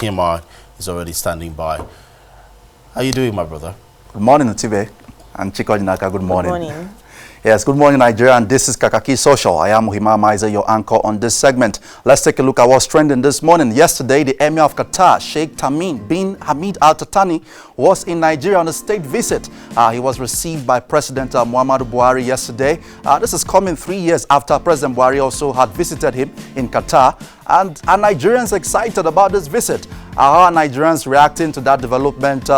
Emir is already standing by. How are you doing, my brother? Good morning, Utibe and Chiko Jinaka. Good morning. Good morning. Yes, good morning, Nigeria, and this is Kakaaki Social. I am Muhima Maiza, your anchor on this segment. Let's take a look at what's trending this morning. Yesterday, the Emir of Qatar, Sheikh Tamim bin Hamad Al Thani, was in Nigeria on a state visit. He was received by President Muhammadu Buhari yesterday. This is coming 3 years after President Buhari also had visited him in Qatar. And are Nigerians excited about this visit? How are Nigerians reacting to that development?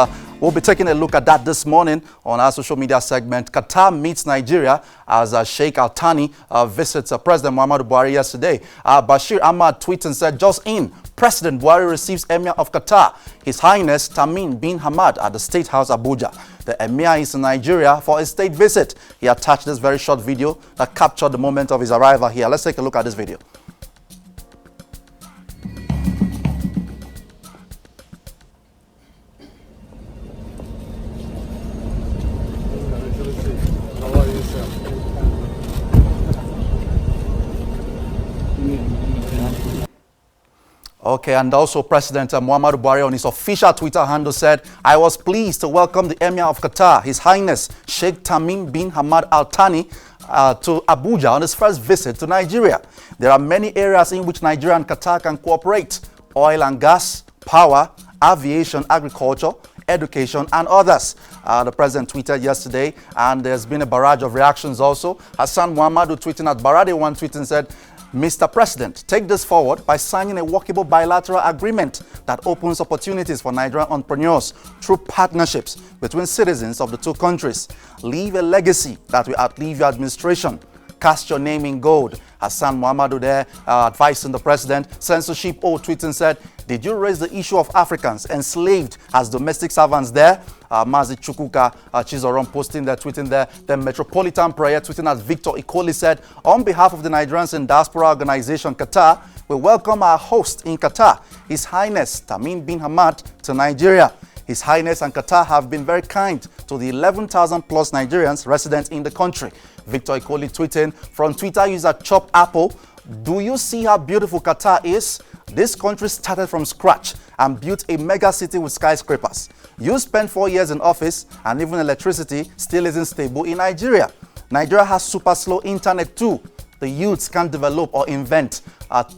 We'll be taking a look at that this morning on our social media segment. Qatar meets Nigeria as Sheikh Al Thani visits President Muhammadu Buhari yesterday. Bashir Ahmad tweeted and said, just in, President Buhari receives Emir of Qatar, His Highness Tamim bin Hamad at the State House, Abuja. The Emir is in Nigeria for a state visit. He attached this very short video that captured the moment of his arrival here. Let's take a look at this video. Okay, and also President Muhammadu Buhari on his official Twitter handle said, I was pleased to welcome the Emir of Qatar, His Highness Sheikh Tamim bin Hamad Al Thani, to Abuja on his first visit to Nigeria. There are many areas in which Nigeria and Qatar can cooperate: oil and gas, power, aviation, agriculture, education, and others. The president tweeted yesterday, and there's been a barrage of reactions also. Hassan Muhammadu tweeting at Barade One tweeting said, Mr. President, take this forward by signing a workable bilateral agreement that opens opportunities for Nigerian entrepreneurs through partnerships between citizens of the two countries. Leave a legacy that will outlive your administration. Cast your name in gold. Hassan Muhammadu there advising the president. Censorship tweeting said, did you raise the issue of Africans enslaved as domestic servants there? Mazi Chukwuka Chizoron posting there, tweeting there. Then Metropolitan Prayer tweeting as Victor Ikoli said, on behalf of the Nigerians in Diaspora Organization Qatar, we welcome our host in Qatar, His Highness Tamim bin Hamad, to Nigeria. His Highness and Qatar have been very kind to the 11,000 plus Nigerians resident in the country. Victor Ikoli tweeting from Twitter user Chop Apple, do you see how beautiful Qatar is? This country started from scratch and built a mega city with skyscrapers. You spent 4 years in office and even electricity still isn't stable in Nigeria. Nigeria has super slow internet too. The youths can't develop or invent.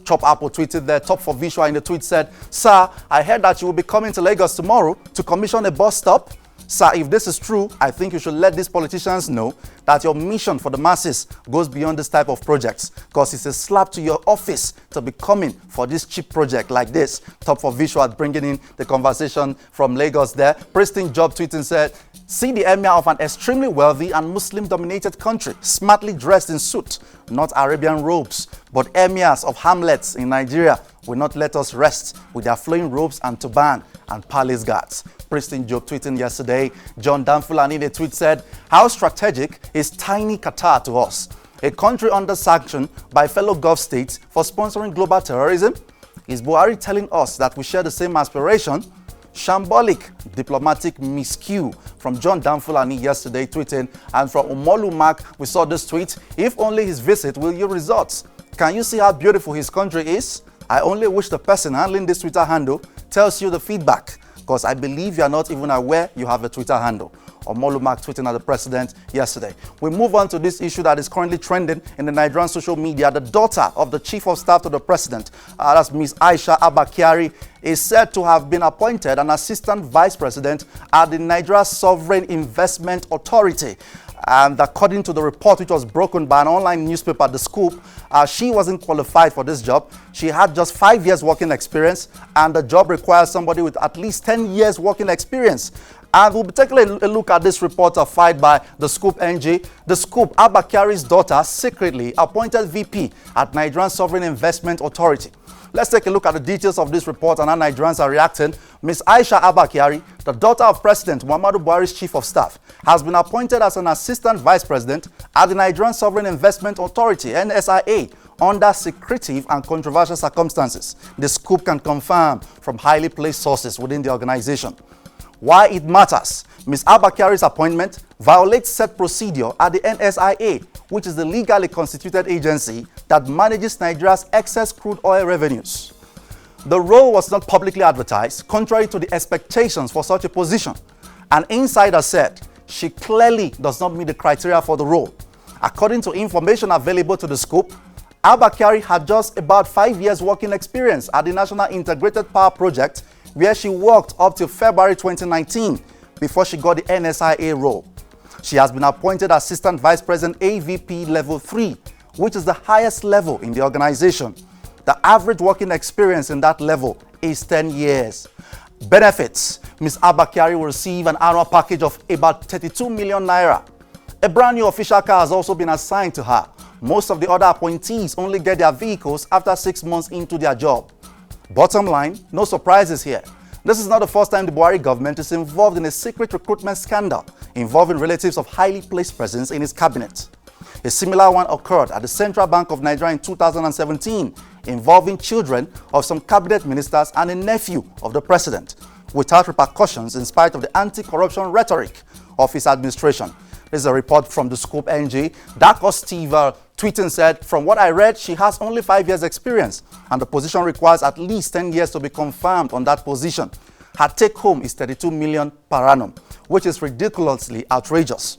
Chop Apple tweeted there. Top for Visual in the tweet said, Sir, I heard that you will be coming to Lagos tomorrow to commission a bus stop. Sir, if this is true, I think you should let these politicians know that your mission for the masses goes beyond this type of projects, because it's a slap to your office to be coming for this cheap project like this. Top for Visual bringing in the conversation from Lagos there. Pristine Job tweeting said, see the Emir of an extremely wealthy and Muslim-dominated country, smartly dressed in suit, not Arabian robes, but emirs of hamlets in Nigeria will not let us rest with their flowing robes and turban and palace guards. Pristine Job tweeting yesterday. John Danfulani in a tweet said, how strategic is tiny Qatar to us? A country under sanction by fellow Gulf states for sponsoring global terrorism? Is Buhari telling us that we share the same aspiration? Shambolic diplomatic miscue from John Danfulani yesterday tweeting, and from Omolu Mark we saw this tweet, if only his visit will yield results. Can you see how beautiful his country is? I only wish the person handling this Twitter handle tells you the feedback, because I believe you are not even aware you have a Twitter handle. Omolu Mark tweeting at the president yesterday. We move on to this issue that is currently trending in the Nigerian social media. The daughter of the chief of staff to the president, that's Ms. Aisha Abba Kyari, is said to have been appointed an assistant vice president at the Nigeria Sovereign Investment Authority. And according to the report, which was broken by an online newspaper, The Scoop, she wasn't qualified for this job. She had just 5 years working experience, and the job requires somebody with at least 10 years working experience. And we'll be taking a look at this report filed by The Scoop NG. The Scoop, Abba Kyari's daughter, secretly appointed VP at Nigerian Sovereign Investment Authority. Let's take a look at the details of this report and how Nigerians are reacting. Ms. Aisha Abba Kyari, the daughter of President Muhammadu Buhari's chief of staff, has been appointed as an assistant vice president at the Nigerian Sovereign Investment Authority, NSIA, under secretive and controversial circumstances. The Scoop can confirm from highly placed sources within the organization. Why it matters. Ms. Abba Kyari's appointment violates set procedure at the NSIA, which is the legally constituted agency that manages Nigeria's excess crude oil revenues. The role was not publicly advertised, contrary to the expectations for such a position. An insider said she clearly does not meet the criteria for the role. According to information available to the Scoop, Abba had just about 5 years working experience at the National Integrated Power Project, where she worked up to February 2019 before she got the NSIA role. She has been appointed Assistant Vice President AVP Level 3, which is the highest level in the organization. The average working experience in that level is 10 years. Benefits: Ms. Abba will receive an annual package of about 32 million naira. A brand new official car has also been assigned to her. Most of the other appointees only get their vehicles after 6 months into their job. Bottom line, no surprises here. This is not the first time the Buhari government is involved in a secret recruitment scandal involving relatives of highly placed persons in its cabinet. A similar one occurred at the Central Bank of Nigeria in 2017, involving children of some cabinet ministers and a nephew of the president, without repercussions in spite of the anti-corruption rhetoric of his administration. This is a report from the Scoop NG. Darko Steve tweeting said, "From what I read, she has only 5 years experience and the position requires at least 10 years to be confirmed on that position. Her take home is 32 million per annum, which is ridiculously outrageous.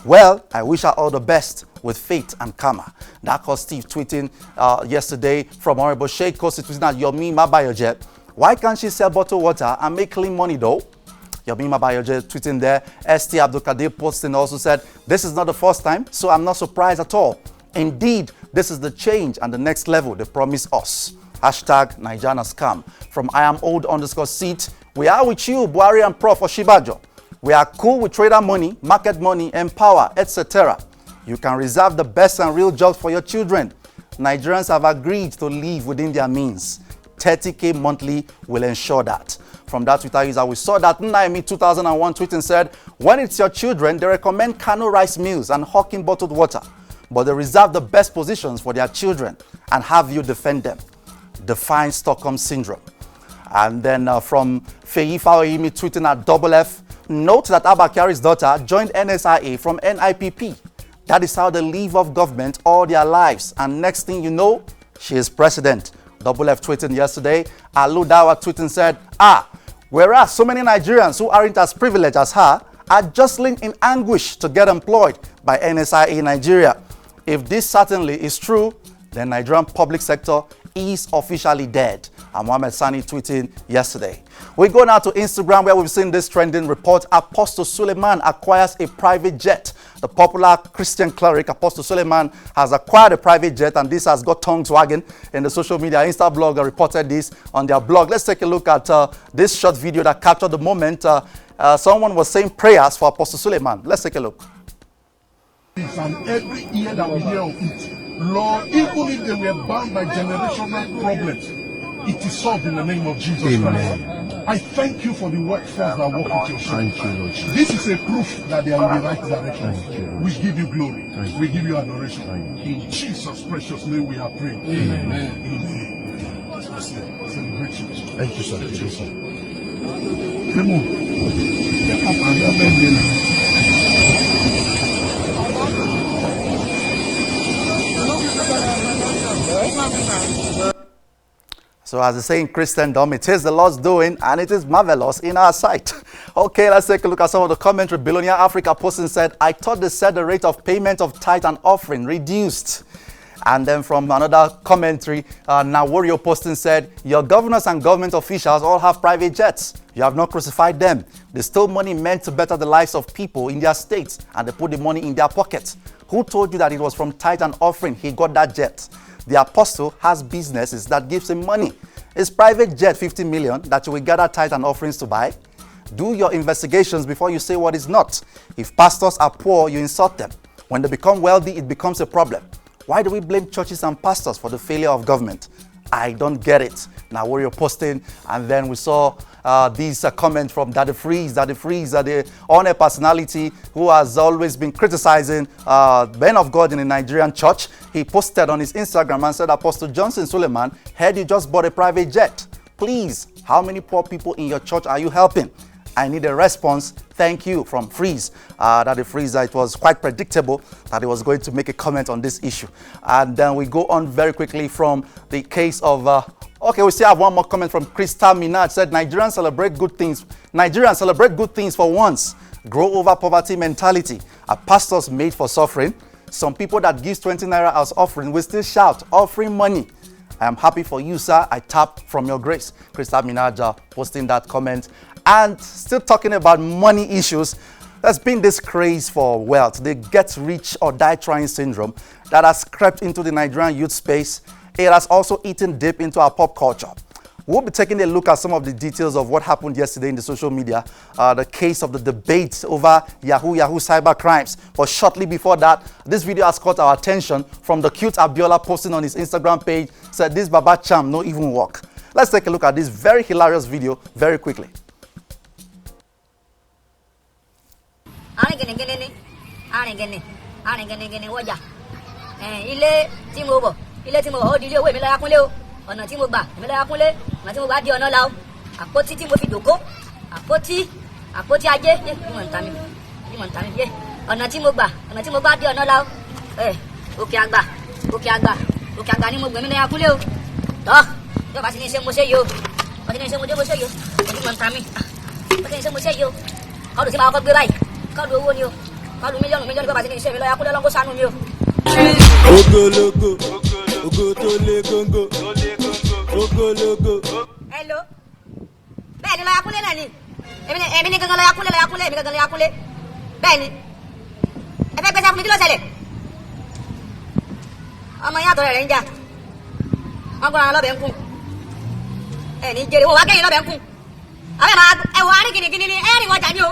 Well, I wish her all the best with faith and karma." Darko Steve tweeting yesterday from Honorable Sheikh constituting at Yomi Mabayoje. Why can't she sell bottled water and make clean money though? Yomi Mabayoje tweeting there. ST Abdulkadir posting also said, "This is not the first time, so I'm not surprised at all. Indeed, this is the change and the next level they promise us." Hashtag Nigeriana scam. From I am old _seat. We are with you, Buhari and Prof. Oshibajo. We are cool with trader money, market money, empower, etc. You can reserve the best and real jobs for your children. Nigerians have agreed to live within their means. 30K monthly will ensure that. From that Twitter user, we saw that Naimi 2001 tweeting said, "When it's your children, they recommend Kano rice meals and hawking bottled water, but they reserve the best positions for their children and have you defend them. Define Stockholm Syndrome." And then from Feyi Faoyimi tweeting at F, "Note that Abba Kyari's daughter joined NSIA from NIPP. That is how they live off government all their lives. And next thing you know, she is president." F tweeting yesterday. Alu Dawa tweeting said, "Whereas so many Nigerians who aren't as privileged as her are jostling in anguish to get employed by NSIA Nigeria. If this certainly is true, then Nigerian public sector is officially dead." And Mohammed Sani tweeting yesterday. We go now to Instagram, where we've seen this trending report. Apostle Suleman acquires a private jet. The popular Christian cleric Apostle Suleman has acquired a private jet, and this has got tongues wagging in the social media. Instablog reported this on their blog. Let's take a look at this short video that captured the moment. Someone was saying prayers for Apostle Suleman. Let's take a look. And every year that we hear of it, Lord, even if they were bound by generational problems, it is solved in the name of Jesus Christ. I thank you for the workforce that work with your children. Thank you, Lord. This is a proof that they are in the right direction. We give you glory. We give you adoration. In Jesus' precious name we are praying. Amen. Amen. Celebrate you. Thank you, sir. Thank you, sir. Come on. Step up and have a So as they say in Christendom, it is the Lord's doing and it is marvelous in our sight. Okay, let's take a look at some of the commentary. Billionaire Africa posting said, "I thought they said the rate of payment of tithe and offering reduced." And then from another commentary, Nawario posting said, "Your governors and government officials all have private jets. You have not crucified them. They stole money meant to better the lives of people in their states, and they put the money in their pockets. Who told you that it was from tithe and offering he got that jet? The apostle has businesses that gives him money. Is private jet 50 million that you will gather tithe and offerings to buy? Do your investigations before you say what is not. If pastors are poor, you insult them. When they become wealthy, it becomes a problem. Why do we blame churches and pastors for the failure of government? I don't get it." Now we're posting, and then we saw these comments from Daddy Freeze, the honor personality who has always been criticizing men of God in the Nigerian church. He posted on his Instagram and said, "Apostle Johnson Suleman, heard you just bought a private jet. Please, how many poor people in your church are you helping? I need a response. Thank you," from Freeze. Daddy Freeze, it was quite predictable that he was going to make a comment on this issue. And then we go on very quickly from the case of Okay, we still have one more comment from Krista Minaj. Said Nigerians celebrate good things. Nigerians celebrate good things for once. Grow over poverty mentality. Are pastors made for suffering? Some people that gives 20 naira as offering will still shout, offering money. I am happy for you, sir. I tap from your grace. Krista Minaj posting that comment. And still talking about money issues. There's been this craze for wealth, the get rich or die trying syndrome that has crept into the Nigerian youth space. It has also eaten deep into our pop culture. We'll be taking a look at some of the details of what happened yesterday in the social media, the case of the debate over Yahoo cyber crimes. But shortly before that, this video has caught our attention from the cute Abiola posting on his Instagram page, said this Baba Cham no even work. Let's take a look at this very hilarious video very quickly. Ọ̀nà tí mo gbà èmi lọ́yà kúnlé ọ̀nà tí mo gbà di ọ̀nà la o àpótí tí mo fi dòkó àpótí ajé yé ìmọ̀ ntàmì yé ọ̀nà tí mo gbà di ọ̀nà la o òkè àgbà ni mo gbẹ̀mí lọ́yà kúnlé o tọ́ yóò bá ti ní iṣẹ́ mo ṣe yìí o bá ti ní iṣẹ́ mo ṣe yìí o ìmọ̀ ntàmì bá ti ní iṣẹ́ mo ṣe yìí o kọ́ọ̀dù tí màá kọ́ gbé báyìí kọ́ọ̀dù owó ni o kọ́ọ̀dù mílíọ̀nù bá ti ní iṣẹ́ mi lọ́yà kúnlé ọlọ́kọ́ ṣàánú mi o. Hello. Bẹ́ẹ̀ ni lọ́yà kúnlé náà ni. Èmi ni gangan lọ́yà kúnlé, èmi gangan lọ́yà kúnlé. Bẹ́ẹ̀ ni. Ẹ fẹ́ gbèsè fún mi kí ló ṣẹlẹ̀? Ọmọ yín àtọ̀rẹ́ rẹ̀ ń jà. Wọ́n gbọ́dọ̀ àwọn lọ́bẹ̀ ń kún. Ẹ ní jèrè wọn wá kẹ́yìn lọ́bẹ̀ ń kún. Àwọn ẹ̀wọ̀n arí gìnìgìnì ni ẹ̀rìn wọn jà ní o.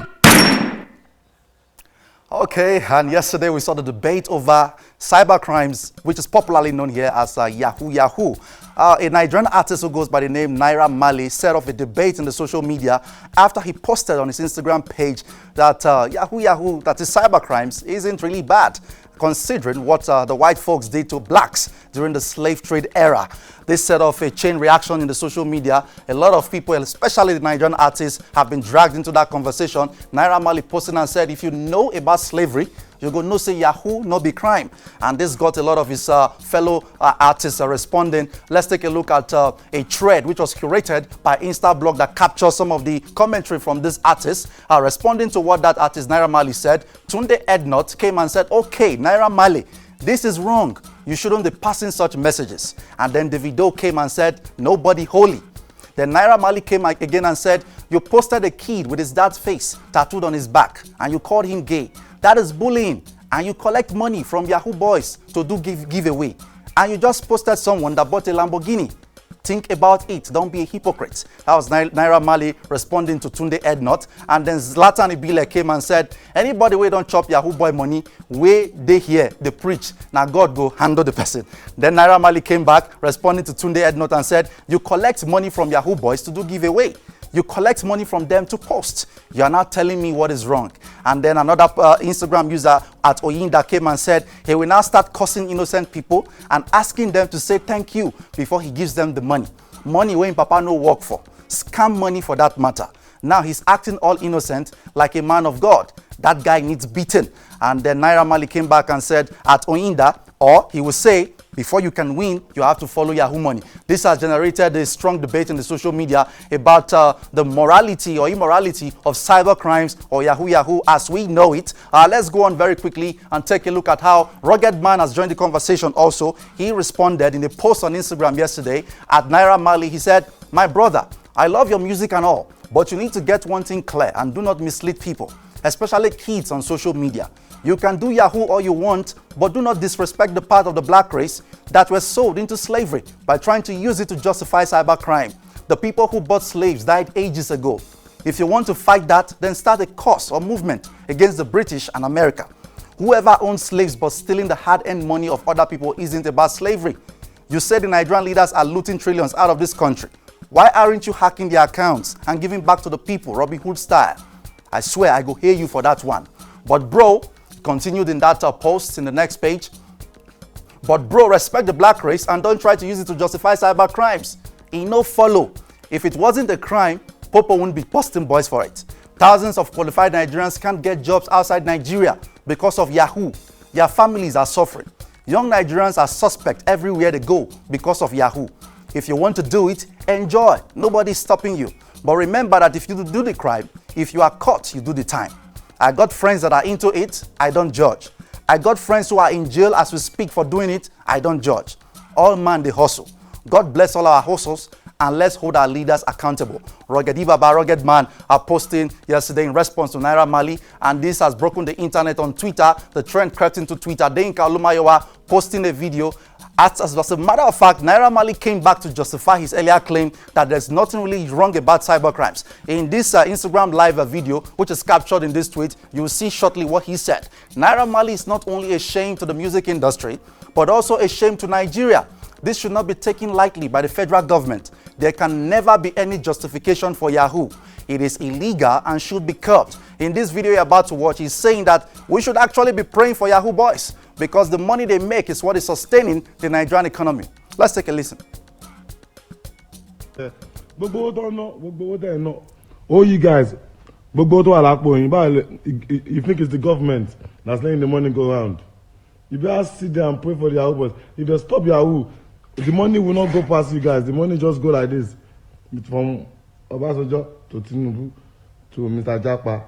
Okay, and yesterday we saw the debate over cybercrimes, which is popularly known here as Yahoo. A Nigerian artist who goes by the name Naira Marley set off a debate in the social media after he posted on his Instagram page that Yahoo, that is cybercrimes, isn't really bad, considering what the white folks did to blacks during the slave trade era. This set off a chain reaction in the social media. A lot of people, especially the Nigerian artists, have been dragged into that conversation. Naira Marley posted and said, if you know about slavery, you go no say Yahoo, no be crime. And this got a lot of his fellow artists responding. Let's take a look at a thread which was curated by Instablog that captures some of the commentary from this artist. Responding to what that artist Naira Marley said, Tunde Ednot came and said, okay, Naira Marley, this is wrong. You shouldn't be passing such messages. And then Davido came and said, nobody holy. Then Naira Marley came again and said, you posted a kid with his dad's face tattooed on his back and you called him gay. That is bullying. And you collect money from Yahoo boys to do giveaway. And you just posted someone that bought a Lamborghini. Think about it. Don't be a hypocrite. That was Naira Marley responding to Tunde Ednot. And then Zlatan Ibile came and said, anybody who don't chop Yahoo boy money, where they hear, they preach. Now God go handle the person. Then Naira Marley came back responding to Tunde Ednot and said, you collect money from Yahoo boys to do giveaway. You collect money from them to post. You are not telling me what is wrong. And then another Instagram user at Oyinda came and said he will now start cursing innocent people and asking them to say thank you before he gives them the money. Money when Papa no work for. Scam money for that matter. Now he's acting all innocent like a man of God. That guy needs beaten. And then Naira Marley came back and said at Oyinda, or he will say, before you can win, you have to follow Yahoo money. This has generated a strong debate in the social media about the morality or immorality of cyber crimes or Yahoo as we know it. Let's go on very quickly and take a look at how Rugged Man has joined the conversation also. He responded in a post on Instagram yesterday at Naira Marley. He said, my brother, I love your music and all, but you need to get one thing clear and do not mislead people, especially kids on social media. You can do Yahoo all you want, but do not disrespect the part of the black race that were sold into slavery by trying to use it to justify cybercrime. The people who bought slaves died ages ago. If you want to fight that, then start a cause or movement against the British and America. Whoever owns slaves but stealing the hard-earned money of other people isn't about slavery. You say the Nigerian leaders are looting trillions out of this country. Why aren't you hacking their accounts and giving back to the people, Robin Hood style? I swear I go hear you for that one. But bro, continued in that post in the next page. But bro, respect the black race and don't try to use it to justify cyber crimes. It no follow. If it wasn't a crime, Popo wouldn't be posting boys for it. Thousands of qualified Nigerians can't get jobs outside Nigeria because of Yahoo. Their families are suffering. Young Nigerians are suspect everywhere they go because of Yahoo. If you want to do it, enjoy. Nobody's stopping you. But remember that if you do the crime, if you are caught, you do the time. I got friends that are into it, I don't judge. I got friends who are in jail as we speak for doing it, I don't judge. All man, they hustle. God bless all our hustles, and let's hold our leaders accountable. Rugged Ibaba, Rugged Man, are posting yesterday in response to Naira Marley, and this has broken the internet on Twitter. The trend crept into Twitter. Denka Olumayowa posting a video. As a matter of fact, Naira Marley came back to justify his earlier claim that there's nothing really wrong about cybercrimes. In this Instagram live video, which is captured in this tweet, you will see shortly what he said. Naira Marley is not only a shame to the music industry, but also a shame to Nigeria. This should not be taken lightly by the federal government. There can never be any justification for Yahoo. It is illegal and should be curbed. In this video you're about to watch, he's saying that we should actually be praying for Yahoo boys because the money they make is what is sustaining the Nigerian economy. Let's take a listen. All you guys, you think it's the government that's letting the money go around. You better sit there and pray for the Yahoo boys. If they stop Yahoo, the money will not go past you guys. The money just go like this. From Obasanjo to Tinubu to Mr. Japa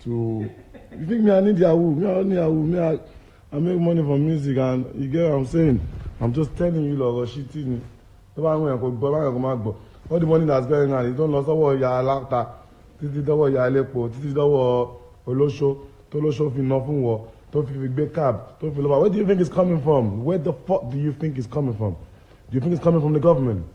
to... You think me I need Yahoo? Me I don't need Yahoo. I make money from music, and you get what I'm saying? I'm just telling you, Lord, shitting. All the money that's going on, you don't know what you are laughter. This is what you are lepo. This is what Olosho, Tolosho fi nothing war. Don't feel big cab. Don't feel about. Where do you think it's coming from? Where the fuck do you think it's coming from? Do you think it's coming from the government?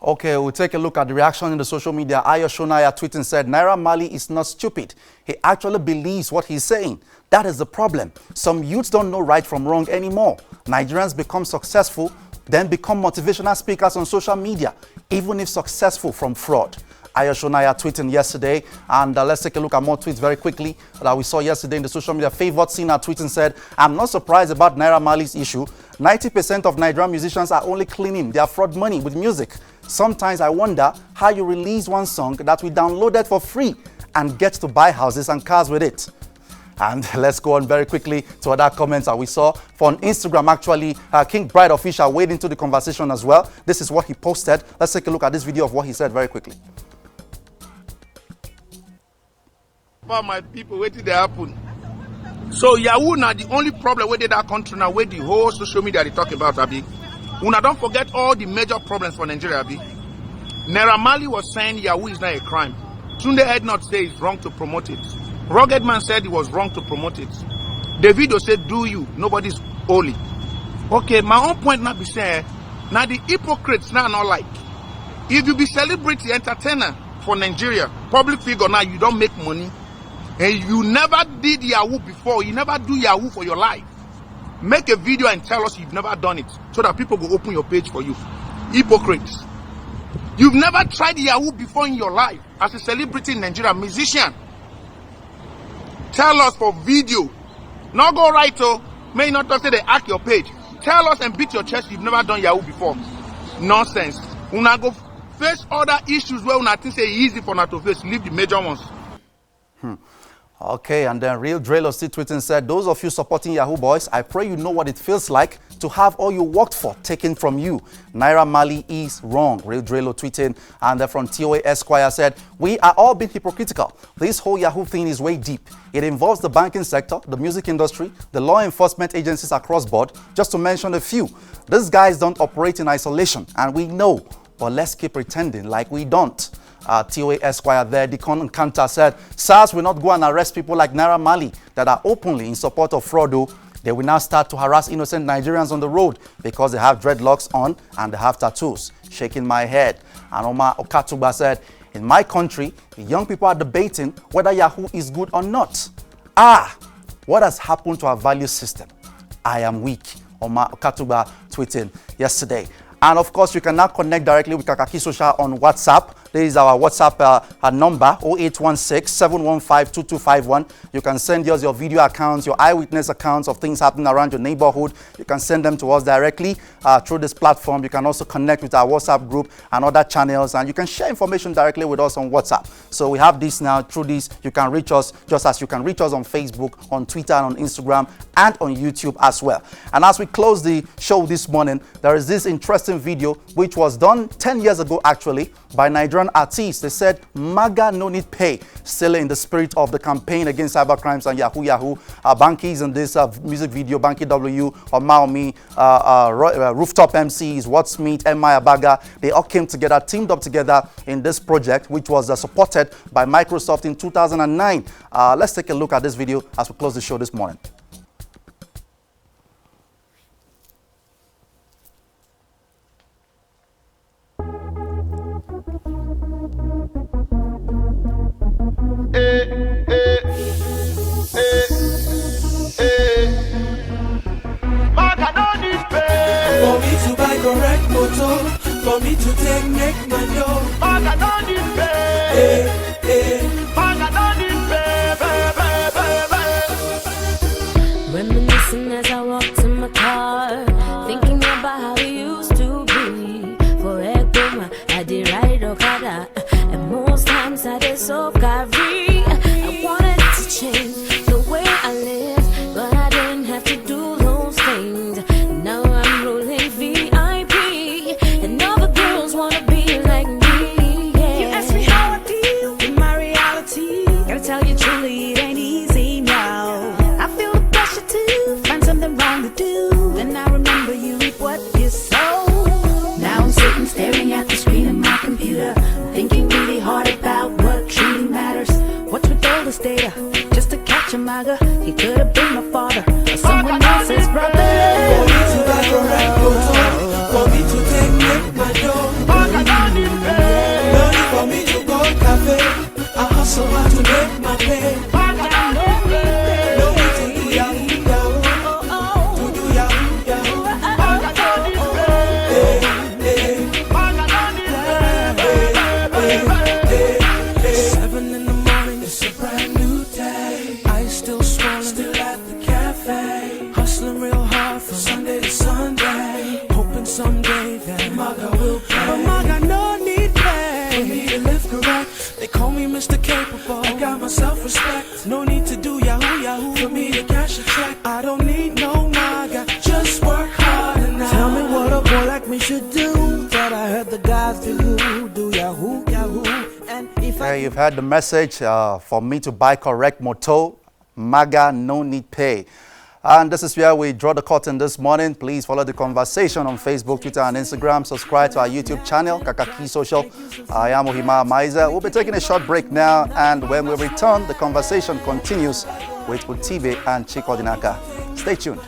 Okay, we'll take a look at the reaction in the social media. Ayo Shonaya tweeting said, Naira Marley is not stupid. He actually believes what he's saying. That is the problem. Some youths don't know right from wrong anymore. Nigerians become successful, then become motivational speakers on social media, even if successful from fraud. Ayo Shonaya tweeting yesterday, and let's take a look at more tweets very quickly that we saw yesterday in the social media. Favored Sina tweeting said, I'm not surprised about Naira Marley's issue. 90% of Nigerian musicians are only cleaning their fraud money with music. Sometimes I wonder how you release one song that we downloaded for free and get to buy houses and cars with it. And let's go on very quickly to other comments that we saw. On Instagram, actually, King Bride Official weighed into the conversation as well. This is what he posted. Let's take a look at this video of what he said very quickly. For my people, what did they happen? So Yahoo now the only problem with that country now, where the whole social media they talk about, Abi. Una don't forget all the major problems for Nigeria, Abi. Naira Marley was saying Yahoo is not a crime. Tunde Ednut said it's wrong to promote it. Rugged Man said it was wrong to promote it. The video said, do you? Nobody's holy. Okay, my own point now be saying, now the hypocrites now not like. If you be celebrity entertainer for Nigeria, public figure now, you don't make money, and you never did Yahoo before, you never do Yahoo for your life. Make a video and tell us you've never done it, so that people will open your page for you. Hypocrites. You've never tried Yahoo before in your life as a celebrity in Nigeria, musician. Tell us for video. Not go right, oh. May not just say they hack your page. Tell us and beat your chest you've never done Yahoo before. Nonsense. Una go face other issues where una think say easy for una to face. Leave the major ones. Okay, and then Real Drelo still tweeting said, those of you supporting Yahoo boys, I pray you know what it feels like to have all you worked for taken from you. Naira Marley is wrong. Real Drelo tweeting, and then from TOA Esquire said, we are all being hypocritical. This whole Yahoo thing is way deep. It involves the banking sector, the music industry, the law enforcement agencies across board, just to mention a few. These guys don't operate in isolation, and we know, but let's keep pretending like we don't. TOA Esquire there, Deacon Kanta said, SARS will not go and arrest people like Naira Marley that are openly in support of fraud. They will now start to harass innocent Nigerians on the road because they have dreadlocks on and they have tattoos. Shaking my head. And Omar Okatuba said, in my country, the young people are debating whether Yahoo is good or not. What has happened to our value system? I am weak. Omar Okatuba tweeting yesterday. And of course, you can now connect directly with Kakaaki Social on WhatsApp. This is our WhatsApp number, 0816-715-2251. You can send us your video accounts, your eyewitness accounts of things happening around your neighborhood. You can send them to us directly through this platform. You can also connect with our WhatsApp group and other channels, and you can share information directly with us on WhatsApp. So we have this now. Through this, you can reach us just as you can reach us on Facebook, on Twitter, and on Instagram, and on YouTube as well. And as we close the show this morning, there is this interesting video which was done 10 years ago actually by Nigerian artists. They said MAGA no need pay, still in the spirit of the campaign against cybercrimes and Yahoo. Bankies in this music video, Banky W, or Maomi, Rooftop MCs, Wattsmeet, M.I. Abaga, they all came together, teamed up together in this project, which was supported by Microsoft in 2009. Let's take a look at this video as we close the show this morning. For me to buy correct motor, for me to take make money, Maga no need pay. Maga no need pay. Reminiscing as I walk to my car, thinking about how we used to be. For Ekuma, I did ride Okada, and most times I did so carry. I wanted to change the way I live, but I didn't have to do those things. Now I'm rolling VIP, and all the girls wanna be like me. Yeah. You ask me how I feel in my reality. Gotta tell you truly, it ain't easy now. I feel the pressure to find something wrong to do. Then I remember you reap what you sow. Now I'm sitting staring at the screen of my computer, thinking really hard about what truly matters. What's with all this data? Just to catch a MAGA, he could have been my father or someone else's brother. For me to buy correct motor, for me to take make money, Maga no need pay. No need for me to go cafe, I hustle hard to make my pay. Maga no need pay. No need to do Yahoo, to do Yahoo. Maga no need pay. Maga no need pay. 7 in the morning, it's a brand new day. Eyes still swollen, still at the cafe. Hustling real hard from Sunday to Sunday, hoping someday that MAGA will pay. But MAGA no need pay. For me to live correct, they call me Mr. Capable. I got my self-respect. No need to do Yahoo for me to cash a check. I don't need no MAGA, just work hard and tell me what a boy like me should do. Thought I heard the guys do Yahoo. And if Okay, you've heard the message. For me to buy correct motor, MAGA no need pay. And this is where we draw the curtain this morning. Please follow the conversation on Facebook, Twitter, and Instagram. Subscribe to our YouTube channel, Kakaaki Social. I am Ohima Maiza. We'll be taking a short break now, and when we return, the conversation continues with Utibe and Chikodinaka. Stay tuned.